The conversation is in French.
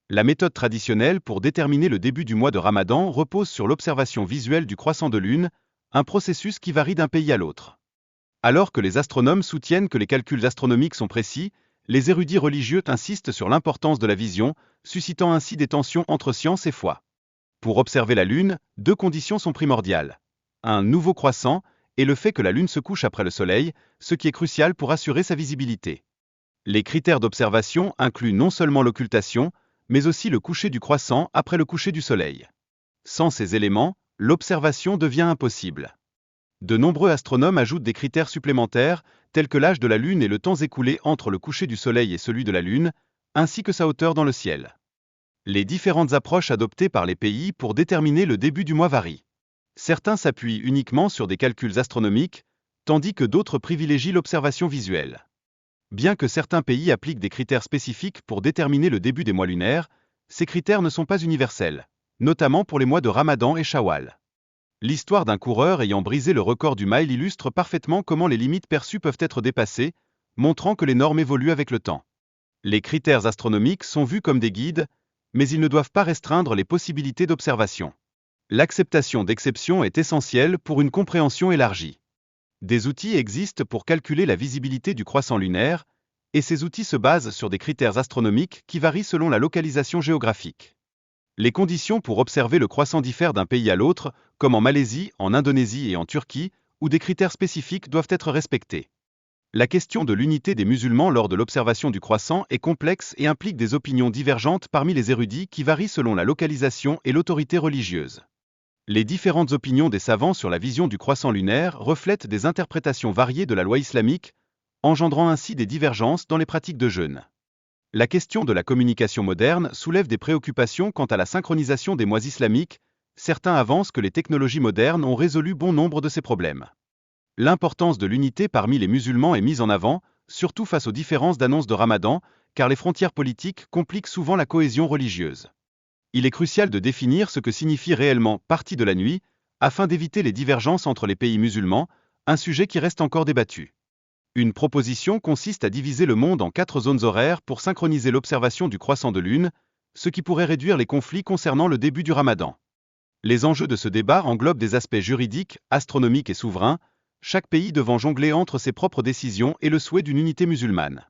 La méthode traditionnelle pour déterminer le début du mois de Ramadan repose sur l'observation visuelle du croissant de lune, un processus qui varie d'un pays à l'autre. Alors que les astronomes soutiennent que les calculs astronomiques sont précis, les érudits religieux insistent sur l'importance de la vision, suscitant ainsi des tensions entre science et foi. Pour observer la Lune, deux conditions sont primordiales. Un nouveau croissant et le fait que la Lune se couche après le Soleil, ce qui est crucial pour assurer sa visibilité. Les critères d'observation incluent non seulement l'occultation, mais aussi le coucher du croissant après le coucher du Soleil. Sans ces éléments, l'observation devient impossible. De nombreux astronomes ajoutent des critères supplémentaires, tels que l'âge de la Lune et le temps écoulé entre le coucher du Soleil et celui de la Lune, ainsi que sa hauteur dans le ciel. Les différentes approches adoptées par les pays pour déterminer le début du mois varient. Certains s'appuient uniquement sur des calculs astronomiques, tandis que d'autres privilégient l'observation visuelle. Bien que certains pays appliquent des critères spécifiques pour déterminer le début des mois lunaires, ces critères ne sont pas universels, notamment pour les mois de Ramadan et Shawwal. L'histoire d'un coureur ayant brisé le record du mile illustre parfaitement comment les limites perçues peuvent être dépassées, montrant que les normes évoluent avec le temps. Les critères astronomiques sont vus comme des guides, mais ils ne doivent pas restreindre les possibilités d'observation. L'acceptation d'exceptions est essentielle pour une compréhension élargie. Des outils existent pour calculer la visibilité du croissant lunaire, et ces outils se basent sur des critères astronomiques qui varient selon la localisation géographique. Les conditions pour observer le croissant diffèrent d'un pays à l'autre, comme en Malaisie, en Indonésie et en Turquie, où des critères spécifiques doivent être respectés. La question de l'unité des musulmans lors de l'observation du croissant est complexe et implique des opinions divergentes parmi les érudits qui varient selon la localisation et l'autorité religieuse. Les différentes opinions des savants sur la vision du croissant lunaire reflètent des interprétations variées de la loi islamique, engendrant ainsi des divergences dans les pratiques de jeûne. La question de la communication moderne soulève des préoccupations quant à la synchronisation des mois islamiques. Certains avancent que les technologies modernes ont résolu bon nombre de ces problèmes. L'importance de l'unité parmi les musulmans est mise en avant, surtout face aux différences d'annonces de Ramadan, car les frontières politiques compliquent souvent la cohésion religieuse. Il est crucial de définir ce que signifie réellement « partie de la nuit » afin d'éviter les divergences entre les pays musulmans, un sujet qui reste encore débattu. Une proposition consiste à diviser le monde en 4 zones horaires pour synchroniser l'observation du croissant de lune, ce qui pourrait réduire les conflits concernant le début du Ramadan. Les enjeux de ce débat englobent des aspects juridiques, astronomiques et souverains, chaque pays devant jongler entre ses propres décisions et le souhait d'une unité musulmane.